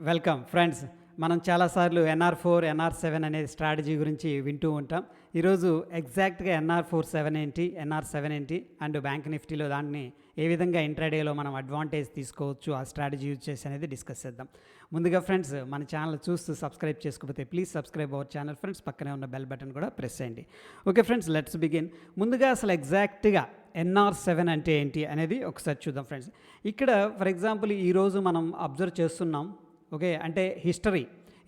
Welcome friends. మనం చాలాసార్లు NR4, NR7 అనే స్ట్రాటజీ గురించి వింటూ ఉంటాం. ఈరోజు ఎగ్జాక్ట్గా NR47 ఏంటి, NR7 ఏంటి అండ్ బ్యాంక్ నిఫ్టీలో దాన్ని ఏ విధంగా ఇంట్రాడేలో మనం అడ్వాంటేజ్ తీసుకోవచ్చు, ఆ స్ట్రాటజీ యూజ్ చేసి అనేది డిస్కస్ చేద్దాం. ముందుగా ఫ్రెండ్స్, మన ఛానల్ చూస్తూ సబ్స్క్రైబ్ చేసుకోకపోతే please subscribe our channel friends. పక్కనే ఉన్న బెల్ బటన్ కూడా ప్రెస్ చేయండి. Okay friends, let's begin. ముందుగా అసలు ఎగ్జాక్ట్గా NR7 అంటే ఏంటి అనేది ఒకసారి చూద్దాం ఫ్రెండ్స్. ఇక్కడ ఫర్ ఎగ్జాంపుల్ ఈరోజు మనం అబ్జర్వ్ చేస్తున్నాం. ఓకే, అంటే హిస్టరీ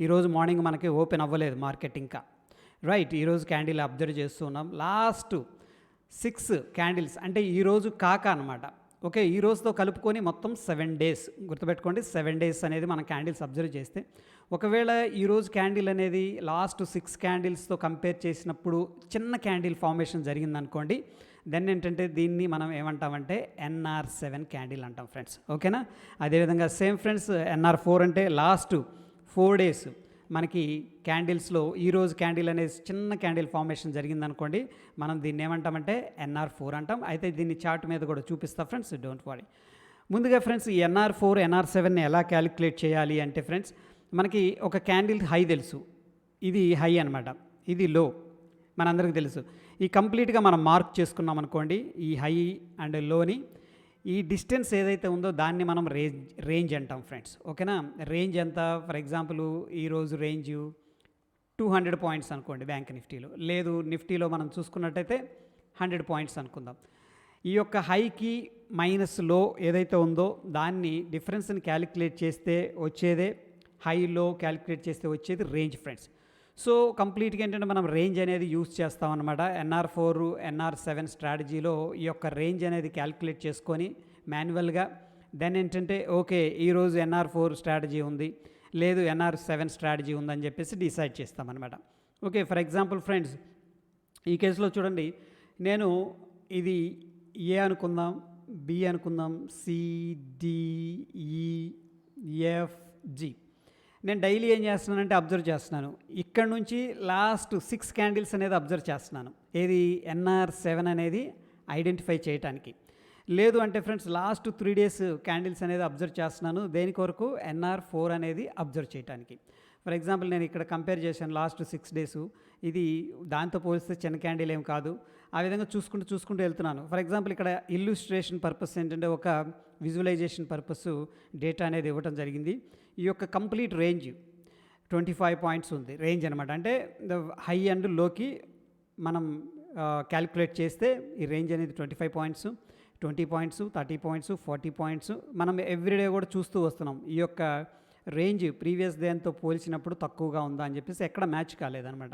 ఈరోజు మార్నింగ్ మనకి ఓపెన్ అవ్వలేదు మార్కెట్ ఇంకా, రైట్. ఈరోజు క్యాండిల్ అబ్జర్వ్ చేస్తున్నాం. లాస్ట్ 6 క్యాండిల్స్ అంటే ఈరోజు కాక అనమాట. ఓకే, ఈ రోజుతో కలుపుకొని మొత్తం 7 డేస్ గుర్తుపెట్టుకోండి. 7 డేస్ అనేది మనం క్యాండిల్స్ అబ్జర్వ్ చేస్తే, ఒకవేళ ఈరోజు క్యాండిల్ అనేది లాస్ట్ 6 క్యాండిల్స్తో కంపేర్ చేసినప్పుడు చిన్న క్యాండిల్ ఫార్మేషన్ జరిగిందనుకోండి, దెన్ ఏంటంటే దీన్ని మనం ఏమంటామంటే NR7 క్యాండిల్ అంటాం ఫ్రెండ్స్. ఓకేనా. అదేవిధంగా సేమ్ ఫ్రెండ్స్, NR4 అంటే లాస్ట్ 4 డేస్ మనకి క్యాండిల్స్లో ఈరోజు క్యాండిల్ అనేది చిన్న క్యాండిల్ ఫార్మేషన్ జరిగిందనుకోండి, మనం దీన్ని ఏమంటామంటే NR4 అంటాం. అయితే దీన్ని చార్ట్ మీద కూడా చూపిస్తా ఫ్రెండ్స్, డోంట్ వరీ. ముందుగా ఫ్రెండ్స్, ఈ NR4, NR7ని ఎలా క్యాలిక్యులేట్ చేయాలి అంటే ఫ్రెండ్స్, మనకి ఒక క్యాండిల్ హై తెలుసు, ఇది హై అనమాట, ఇది లో మనందరికీ తెలుసు. ఈ కంప్లీట్గా మనం మార్క్ చేసుకున్నాం అనుకోండి, ఈ హై అండ్ లోని ఈ డిస్టెన్స్ ఏదైతే ఉందో దాన్ని మనం రేంజ్ అంటాం ఫ్రెండ్స్. ఓకేనా. రేంజ్ ఎంత, ఫర్ ఎగ్జాంపుల్ ఈరోజు రేంజ్ 200 పాయింట్స్ అనుకోండి బ్యాంక్ నిఫ్టీలో, లేదు నిఫ్టీలో మనం చూసుకున్నట్టయితే 100 పాయింట్స్ అనుకుందాం. ఈ యొక్క హైకి మైనస్ లో ఏదైతే ఉందో దాన్ని డిఫరెన్స్ని క్యాలిక్యులేట్ చేస్తే వచ్చేదే హై, లో క్యాలిక్యులేట్ చేస్తే వచ్చేది రేంజ్ ఫ్రెండ్స్. సో కంప్లీట్గా ఏంటంటే మనం రేంజ్ అనేది యూజ్ చేస్తామన్నమాట. NR4, NR7 స్ట్రాటజీలో ఈ యొక్క రేంజ్ అనేది క్యాలిక్యులేట్ చేసుకొని మాన్యువల్గా, దెన్ ఏంటంటే ఓకే ఈరోజు NR4 స్ట్రాటజీ ఉంది, లేదు NR7 స్ట్రాటజీ ఉందని చెప్పేసి డిసైడ్ చేస్తామన్నమాట. ఓకే, ఫర్ ఎగ్జాంపుల్ ఫ్రెండ్స్, ఈ కేసులో చూడండి, నేను ఇది ఏ అనుకుందాం, బి అనుకుందాం, CDEFG. నేను డైలీ ఏం చేస్తున్నానంటే అబ్జర్వ్ చేస్తున్నాను. ఇక్కడ నుంచి లాస్ట్ 6 క్యాండిల్స్ అనేది అబ్జర్వ్ చేస్తున్నాను, ఏది NR7 అనేది ఐడెంటిఫై చేయడానికి. లేదు అంటే ఫ్రెండ్స్, లాస్ట్ 3 డేస్ క్యాండిల్స్ అనేది అబ్జర్వ్ చేస్తున్నాను, దేని కొరకు NR4 అనేది అబ్జర్వ్ చేయడానికి. ఫర్ ఎగ్జాంపుల్ నేను ఇక్కడ కంపేర్ చేశాను లాస్ట్ 6 డేస్, ఇది దాంతో పోలిస్తే చిన్న క్యాండిల్ ఏం కాదు. ఆ విధంగా చూసుకుంటూ వెళ్తున్నాను. ఫర్ ఎగ్జాంపుల్ ఇక్కడ ఇల్లుస్ట్రేషన్ పర్పస్ ఏంటంటే ఒక విజువలైజేషన్ పర్పస్ డేటా అనేది ఇవ్వటం జరిగింది. ఈ యొక్క కంప్లీట్ రేంజ్ 25 పాయింట్స్ ఉంది రేంజ్ అనమాట. అంటే హై అండ్ లోకి మనం క్యాలిక్యులేట్ చేస్తే ఈ రేంజ్ అనేది 25 పాయింట్స్, 20 పాయింట్స్, 30 పాయింట్స్, 40 పాయింట్స్ మనం ఎవ్రీడే కూడా చూస్తూ వస్తున్నాం. ఈ యొక్క రేంజ్ ప్రీవియస్ దేంతో పోల్చినప్పుడు తక్కువగా ఉందా అని చెప్పేసి ఎక్కడ మ్యాచ్ కాలేదనమాట.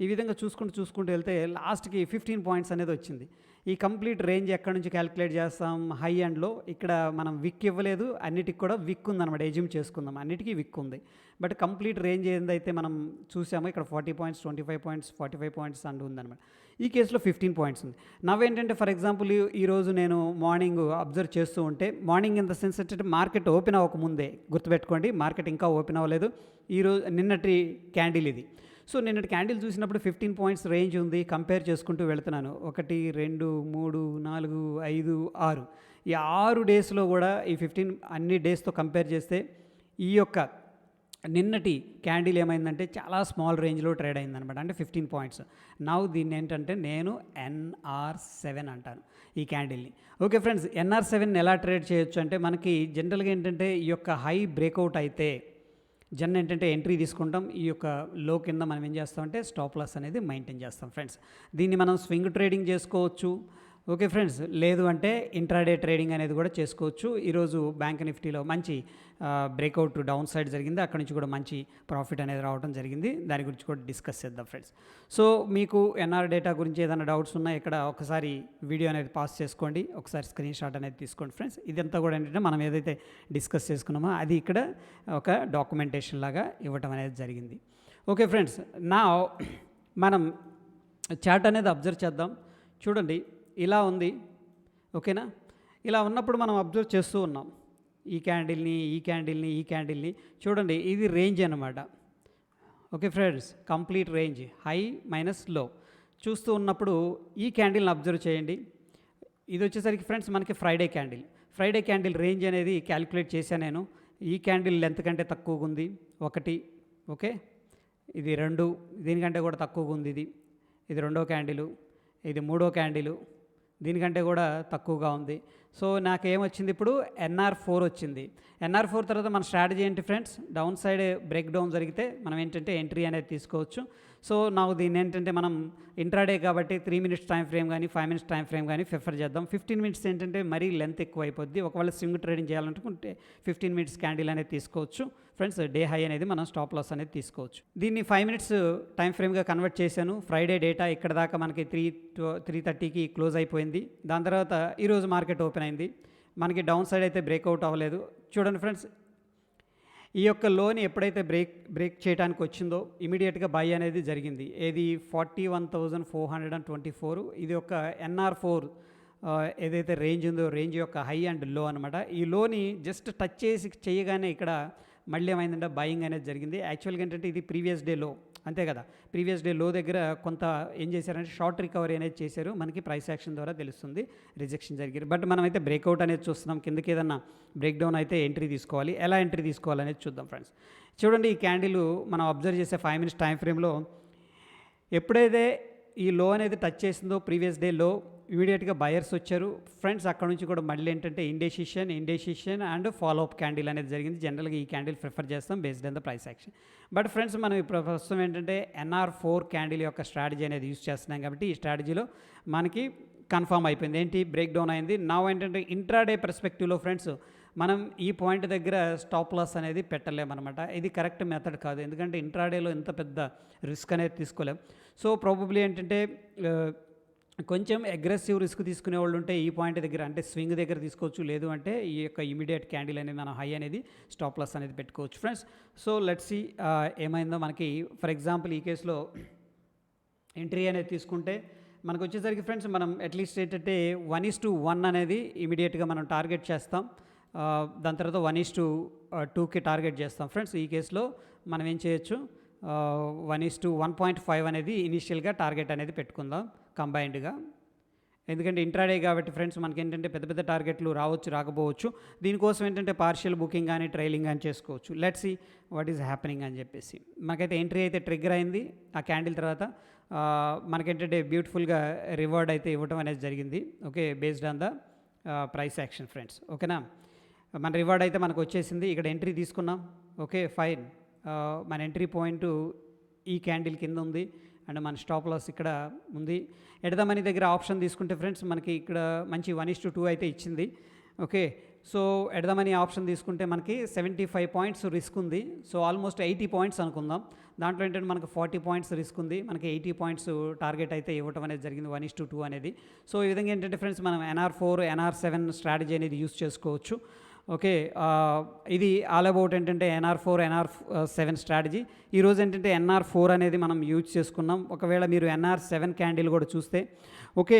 ఈ విధంగా చూసుకుంటూ వెళ్తే లాస్ట్కి 15 పాయింట్స్ అనేది వచ్చింది. ఈ కంప్లీట్ రేంజ్ ఎక్కడి నుంచి క్యాలిక్యులేట్ చేస్తాం, హై అండ్లో. ఇక్కడ మనం విక్ ఇవ్వలేదు, అన్నిటికి కూడా విక్ ఉందన్నమాట, ఎజ్యూమ్ చేసుకుందాం, అన్నిటికీ విక్ ఉంది. బట్ కంప్లీట్ రేంజ్ ఏదైతే మనం చూసామో ఇక్కడ 40 పాయింట్స్, 25 పాయింట్స్, 45 పాయింట్స్ అండ్ ఉందన్నమాట. ఈ కేసులో 15 పాయింట్స్ ఉంది. నవ్వేంటంటే ఫర్ ఎగ్జాంపుల్ ఈరోజు నేను మార్నింగ్ అబ్జర్వ్ చేస్తూ ఉంటే, మార్నింగ్ ఇన్ ద సెన్స్ అంటే మార్కెట్ ఓపెన్ అవ్వకముందే, గుర్తుపెట్టుకోండి మార్కెట్ ఇంకా ఓపెన్ అవ్వలేదు. ఈరోజు నిన్నటి క్యాండిల్ ఇది. సో నిన్నటి క్యాండిల్ చూసినప్పుడు 15 పాయింట్స్ రేంజ్ ఉంది, కంపేర్ చేసుకుంటూ వెళ్తున్నాను. 1, 2, 3, 4, 5, 6 ఈ 6 డేస్లో కూడా ఈ 15 అన్ని డేస్తో కంపేర్ చేస్తే ఈ యొక్క నిన్నటి క్యాండిల్ ఏమైందంటే చాలా స్మాల్ రేంజ్లో ట్రేడ్ అయిందనమాట, అంటే 15 పాయింట్స్. నౌ దీన్ని ఏంటంటే నేను NR7 అంటాను ఈ క్యాండిల్ని. ఓకే ఫ్రెండ్స్, NR7 ఎలా ట్రేడ్ చేయొచ్చు అంటే, మనకి జనరల్గా ఏంటంటే ఈ యొక్క హై బ్రేక్అవుట్ అయితే ఏంటంటే ఎంట్రీ తీసుకుంటాం. ఈ యొక్క లో కింద మనం ఏం చేస్తామంటే స్టాప్ లాస్ అనేది మెయింటైన్ చేస్తాం ఫ్రెండ్స్. దీన్ని మనం స్వింగ్ ట్రేడింగ్ చేసుకోవచ్చు. ఓకే ఫ్రెండ్స్, లేదు అంటే ఇంట్రాడే ట్రేడింగ్ అనేది కూడా చేసుకోవచ్చు. ఈరోజు బ్యాంక్ నిఫ్టీలో మంచి బ్రేక్అవుట్ డౌన్ సైడ్ జరిగింది, అక్కడ నుంచి కూడా మంచి ప్రాఫిట్ అనేది రావడం జరిగింది. దాని గురించి కూడా డిస్కస్ చేద్దాం ఫ్రెండ్స్. సో మీకు NR డేటా గురించి ఏదైనా డౌట్స్ ఉన్నా ఇక్కడ ఒకసారి వీడియో అనేది పాస్ చేసుకోండి, ఒకసారి స్క్రీన్ షాట్ అనేది తీసుకోండి ఫ్రెండ్స్. ఇదంతా కూడా ఏంటంటే మనం ఏదైతే డిస్కస్ చేసుకున్నామో అది ఇక్కడ ఒక డాక్యుమెంటేషన్ లాగా ఇవ్వటం అనేది జరిగింది. ఓకే ఫ్రెండ్స్, నా మనం చార్ట్ అనేది అబ్జర్వ్ చేద్దాం. చూడండి, ఇలా ఉంది. ఓకేనా. ఇలా ఉన్నప్పుడు మనం అబ్జర్వ్ చేస్తూ ఉన్నాం ఈ క్యాండిల్ని చూడండి, ఇది రేంజ్ అనమాట. Okay friends, complete range high minus లో చూస్తూ ఉన్నప్పుడు ఈ క్యాండిల్ని అబ్జర్వ్ చేయండి. ఇది వచ్చేసరికి ఫ్రెండ్స్ మనకి ఫ్రైడే క్యాండిల్ రేంజ్ అనేది క్యాలిక్యులేట్ చేశాను నేను. ఈ క్యాండిల్ లెంత్ కంటే తక్కువగా ఉంది ఒకటి, ఓకే, ఇది 2, దీనికంటే కూడా తక్కువగా ఉంది ఇది రెండో క్యాండిలు, ఇది మూడో క్యాండిలు, దీనికంటే కూడా తక్కువగా ఉంది. సో నాకేమొచ్చింది ఇప్పుడు NR4 వచ్చింది. NR4 తర్వాత మన స్ట్రాటజీ ఏంటి friends, down side break down జరిగితే మనం ఏంటంటే ఎంట్రీ అనేది తీసుకోవచ్చు. సో నాకు దీన్ని ఏంటంటే మనం ఇంట్రాడే కాబట్టి 3 మినిట్స్ టైం ఫ్రేమ్ కానీ 5 మినిట్స్ టైం ఫ్రేమ్ కానీ ప్రిఫర్ చేద్దాం. 15 మినిట్స్ ఏంటంటే మరీ లెంత్ ఎక్కువ అయిపోద్ది. ఒకవేళ స్వింగ్ ట్రేడింగ్ చేయాలనుకుంటే 15 మినిట్స్ క్యాండిల్ అనేది తీసుకోవచ్చు ఫ్రెండ్స్. డే హై అనేది మనం స్టాప్ లాస్ అనేది తీసుకోవచ్చు. దీన్ని 5 మినిట్స్ టైం ఫ్రేమ్గా కన్వర్ట్ చేశాను. ఫ్రైడే డేటా ఇక్కడ దాకా మనకి 3:30కి క్లోజ్ అయిపోయింది. దాని తర్వాత ఈరోజు మార్కెట్ ఓపెన్ అయింది. మనకి డౌన్ సైడ్ అయితే బ్రేక్అవుట్ అవ్వలేదు. చూడండి ఫ్రెండ్స్, ఈ యొక్క లోని ఎప్పుడైతే బ్రేక్ చేయడానికి వచ్చిందో ఇమీడియట్గా బై అనేది జరిగింది. ఏది 41,424. ఇది ఒక NR4 ఏదైతే రేంజ్ ఉందో రేంజ్ యొక్క హై అండ్ లో అనమాట. ఈ లోని జస్ట్ టచ్ చేసి చేయగానే ఇక్కడ మళ్ళీ ఏమైందంటే బయింగ్ అనేది జరిగింది. యాక్చువల్గా ఏంటంటే ఇది ప్రీవియస్ డే లో, అంతే కదా, ప్రీవియస్ డే లో దగ్గర కొంత ఏం చేశారంటే షార్ట్ రికవరీ అనేది చేశారు. మనకి ప్రైస్ యాక్షన్ ద్వారా తెలుస్తుంది రిజెక్షన్ జరిగింది. బట్ మనమైతే బ్రేక్అవుట్ అనేది చూస్తున్నాం. కిందకి ఏదన్నా బ్రేక్ డౌన్ అయితే ఎంట్రీ తీసుకోవాలి. ఎలా ఎంట్రీ తీసుకోవాలనేది చూద్దాం ఫ్రెండ్స్. చూడండి, ఈ క్యాండిల్ మనం అబ్జర్వ్ చేసే 5 మినిట్స్ టైం ఫ్రేమ్లో ఎప్పుడైతే ఈ లో అనేది టచ్ చేసిందో ప్రీవియస్ డే లో, ఇమీడియట్గా బయర్స్ వచ్చారు ఫ్రెండ్స్. అక్కడ నుంచి కూడా మళ్ళీ ఏంటంటే indecision and follow up candle అనేది జరిగింది. జనరల్గా ఈ క్యాండిల్ ప్రిఫర్ చేస్తాం based on the price action. But friends, మనం ఇప్పుడు ప్రస్తుతం ఏంటంటే NR4 క్యాండిల్ యొక్క స్ట్రాటజీ అనేది యూస్ చేస్తున్నాం కాబట్టి ఈ స్ట్రాటజీలో మనకి కన్ఫర్మ్ అయిపోయింది. ఏంటి, బ్రేక్ డౌన్ అయింది. నా ఏంటంటే ఇంట్రాడే పర్స్పెక్టివ్లో ఫ్రెండ్స్ మనం ఈ పాయింట్ దగ్గర స్టాప్ లాస్ అనేది పెట్టలేమన్నమాట. ఇది కరెక్ట్ మెథడ్ కాదు, ఎందుకంటే ఇంట్రాడేలో ఇంత పెద్ద రిస్క్ అనేది తీసుకోలేం. సో ప్రాబబ్లీ ఏంటంటే కొంచెం అగ్రెసివ్ రిస్క్ తీసుకునే వాళ్ళు ఉంటే ఈ పాయింట్ దగ్గర అంటే స్వింగ్ దగ్గర తీసుకోవచ్చు. లేదు అంటే ఈ యొక్క ఇమీడియట్ క్యాండిల్ అనేది మనం హై అనేది స్టాప్ లాస్ అనేది పెట్టుకోవచ్చు ఫ్రెండ్స్. సో లెట్స్ సీ ఏమైందో మనకి. ఫర్ ఎగ్జాంపుల్ ఈ కేసులో ఎంట్రీ అనేది తీసుకుంటే మనకు వచ్చేసరికి ఫ్రెండ్స్ మనం అట్లీస్ట్ ఏంటంటే 1:1 అనేది ఇమీడియట్గా మనం టార్గెట్ చేస్తాం. దాని తర్వాత 1:2కి టార్గెట్ చేస్తాం ఫ్రెండ్స్. ఈ కేసులో మనం ఏం చేయొచ్చు, 1:1.5 అనేది ఇనీషియల్గా టార్గెట్ అనేది పెట్టుకుందాం కంబైన్డ్గా. ఎందుకంటే ఇంట్రాడే కాబట్టి ఫ్రెండ్స్ మనకి ఏంటంటే పెద్ద పెద్ద టార్గెట్లు రావచ్చు, రాకపోవచ్చు. దీనికోసం ఏంటంటే పార్షియల్ బుకింగ్ కానీ ట్రైలింగ్ కానీ చేసుకోవచ్చు. Let's see what is happening అని చెప్పేసి. మనకైతే ఎంట్రీ అయితే ట్రిగ్గర్ అయింది. ఆ క్యాండిల్ తర్వాత మనకేంటంటే బ్యూటిఫుల్గా రివార్డ్ అయితే ఇవ్వటం అనేది జరిగింది. Okay, based on the price action friends. ఓకేనా, మన రివార్డ్ అయితే మనకు వచ్చేసింది. ఇక్కడ ఎంట్రీ తీసుకున్నాం. Okay fine. మన ఎంట్రీ పాయింట్ ఈ క్యాండిల్ కింద ఉంది అండ్ మన స్టాప్ లాస్ ఇక్కడ ఉంది. ఎట్ ద మనీ దగ్గర ఆప్షన్ తీసుకుంటే ఫ్రెండ్స్ మనకి ఇక్కడ మంచి 1:2 అయితే ఇచ్చింది. Okay, so at the money option తీసుకుంటే మనకి 75 పాయింట్స్ రిస్క్ ఉంది. సో ఆల్మోస్ట్ 80 పాయింట్స్ అనుకుందాం. దాంట్లో ఏంటంటే మనకు 40 పాయింట్స్ రిస్క్ ఉంది. మనకి 80 పాయింట్స్ టార్గెట్ అయితే ఇవ్వటం అనేది జరిగింది 1:2 అనేది. సో ఈ విధంగా ఏంటంటే ఫ్రెండ్స్ మనం NR4 NR7 స్ట్రాటజీ అనేది యూస్ చేసుకోవచ్చు. ఓకే, ఇది ఆల్ అబౌట్ ఏంటంటే NR4 NR7 స్ట్రాటజీ. ఈరోజు ఏంటంటే NR4 అనేది మనం యూజ్ చేసుకున్నాం. ఒకవేళ మీరు NR7 క్యాండిల్ కూడా చూస్తే ఓకే,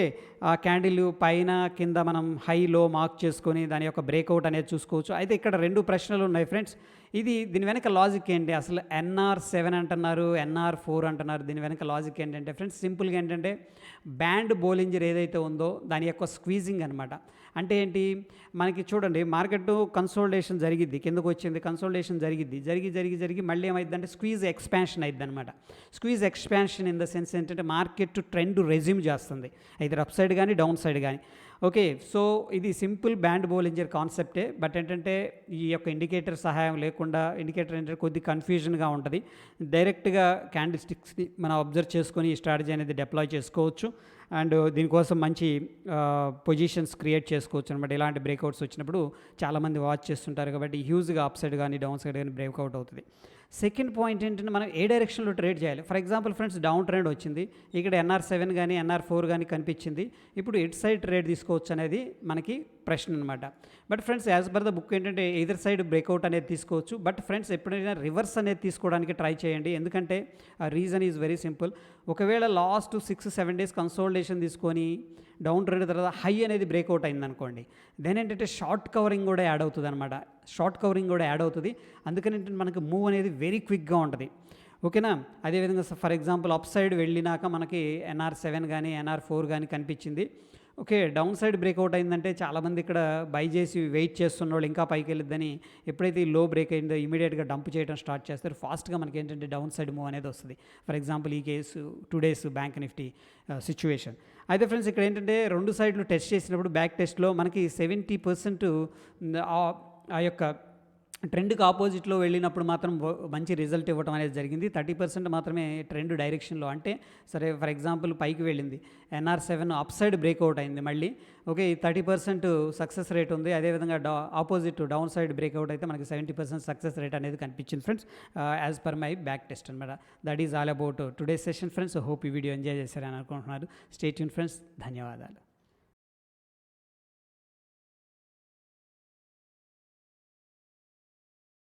ఆ క్యాండిల్ పైన కింద మనం హై లో మార్క్ చేసుకొని దాని యొక్క బ్రేక్అవుట్ అనేది చూసుకోవచ్చు. అయితే ఇక్కడ 2 ప్రశ్నలు ఉన్నాయి ఫ్రెండ్స్. దీని వెనక లాజిక్ ఏంటి, అసలు NR7 అంటున్నారు, NR4 అంటున్నారు, దీని వెనక లాజిక్ ఏంటంటే ఫ్రెండ్స్ సింపుల్గా ఏంటంటే బ్యాండ్ బోలింజర్ ఏదైతే ఉందో దాని యొక్క స్క్వీజింగ్ అనమాట. అంటే ఏంటి, మనకి చూడండి మార్కెట్ కన్సోలిడేషన్ జరిగిద్ది, కిందకు వచ్చింది, కన్సోలిడేషన్ జరిగి మళ్ళీ ఏమైందంటే స్క్వీజ్ ఎక్స్పాన్షన్ అయింది అనమాట. Squeeze expansion in the sense ఏంటంటే మార్కెట్ ట్రెండ్ రెజ్యూమ్ చేస్తుంది, అయితే అప్ సైడ్ కానీ డౌన్ సైడ్ కానీ. ఓకే, సో ఇది సింపుల్ బ్యాండ్ బోలింజర్ కాన్సెప్టే. బట్ ఏంటంటే ఈ యొక్క ఇండికేటర్ సహాయం లేకుండా ఇండికేటర్ ఏంటంటే కొద్ది కన్ఫ్యూజన్గా ఉంటుంది. డైరెక్ట్గా క్యాండిల్ స్టిక్స్ని మనం అబ్జర్వ్ చేసుకొని ఈ స్ట్రాటజీ అనేది డిప్లాయ్ చేసుకోవచ్చు. అండ్ దీనికోసం మంచి పొజిషన్స్ క్రియేట్ చేసుకోవచ్చు అనమాట. ఇలాంటి బ్రేక్అవుట్స్ వచ్చినప్పుడు చాలామంది వాచ్ చేస్తుంటారు కాబట్టి హ్యూజ్గా అప్ సైడ్ కానీ డౌన్ సైడ్ కానీ బ్రేక్అవుట్ అవుతుంది. సెకండ్ పాయింట్ ఏంటంటే మనం ఏ డైరెక్షన్లో ట్రేడ్ చేయాలి. For example friends down trend వచ్చింది, ఇక్కడ NR7 కానీ NR4 కానీ కనిపించింది. ఇప్పుడు ఎట్ సైడ్ ట్రేడ్ తీసుకోవచ్చు అనేది మనకి ప్రశ్న అనమాట. But friends as per the book ఏంటంటే ఎదర్ సైడ్ బ్రేక్అవుట్ అనేది తీసుకోవచ్చు. బట్ ఫ్రెండ్స్ ఎప్పుడైనా రివర్స్ అనేది తీసుకోవడానికి ట్రై చేయండి. ఎందుకంటే ఆ రీజన్ ఈజ్ వెరీ సింపుల్. ఒకవేళ లాస్ట్ 6-7 డేస్ కన్సోలిడేషన్ తీసుకొని డౌన్ ట్రేడ్ తర్వాత హై అనేది బ్రేక్అవుట్ అయిందనుకోండి, దెన్ ఏంటంటే షార్ట్ కవరింగ్ కూడా యాడ్ అవుతుంది అనమాట. అందుకని ఏంటంటే మనకి మూవ్ అనేది వెరీ క్విక్గా ఉంటుంది. ఓకేనా, అదేవిధంగా ఫర్ ఎగ్జాంపుల్ అప్ సైడ్ వెళ్ళినాక మనకి NR7 కానీ NR4 కానీ కనిపించింది. ఓకే. డౌన్ సైడ్ బ్రేకౌట్ అయిందంటే చాలామంది ఇక్కడ బై చేసి వెయిట్ చేస్తున్నోళ్ళు ఇంకా పైకి వెళ్ళిద్దని ఎప్పుడైతే ఈ లో బ్రేక్ అయిందో ఇమీడియట్గా డంప్ చేయడం స్టార్ట్ చేస్తారు. ఫాస్ట్గా మనకి ఏంటంటే డౌన్ సైడ్ మూవ్ అనేది వస్తుంది. ఫర్ ఎగ్జాంపుల్ ఈ case 2 days bank Nifty situation. అయితే ఫ్రెండ్స్ ఇక్కడ ఏంటంటే 2 సైడ్లు టెస్ట్ చేసినప్పుడు బ్యాక్ టెస్ట్‌లో మనకి 70% ఆ యొక్క ట్రెండ్‌కి ఆపోజిట్‌లో వెళ్ళినప్పుడు మాత్రం మంచి రిజల్ట్ ఇవ్వటం అనేది జరిగింది. 30% మాత్రమే ట్రెండ్ డైరెక్షన్‌లో, అంటే సరే ఫర్ ఎగ్జాంపుల్ పైకి వెళ్ళింది. NR7 అప్ సైడ్ బ్రేక్అవుట్ అయింది మళ్ళీ. ఓకే. ఈ 30% సక్సెస్ రేట్ ఉంది. అదేవిధంగా ఆపోజిట్ డౌన్ సైడ్ బ్రేక్అవుట్ అయితే మనకి 70% సక్సెస్ రేట్ అనేది కనిపించింది friends. As per my back test అనమాట. That is all about today's session friends. Hope ఈ వీడియో ఎంజాయ్ చేశారని అనుకుంటున్నారు. Stay tune friends. ధన్యవాదాలు.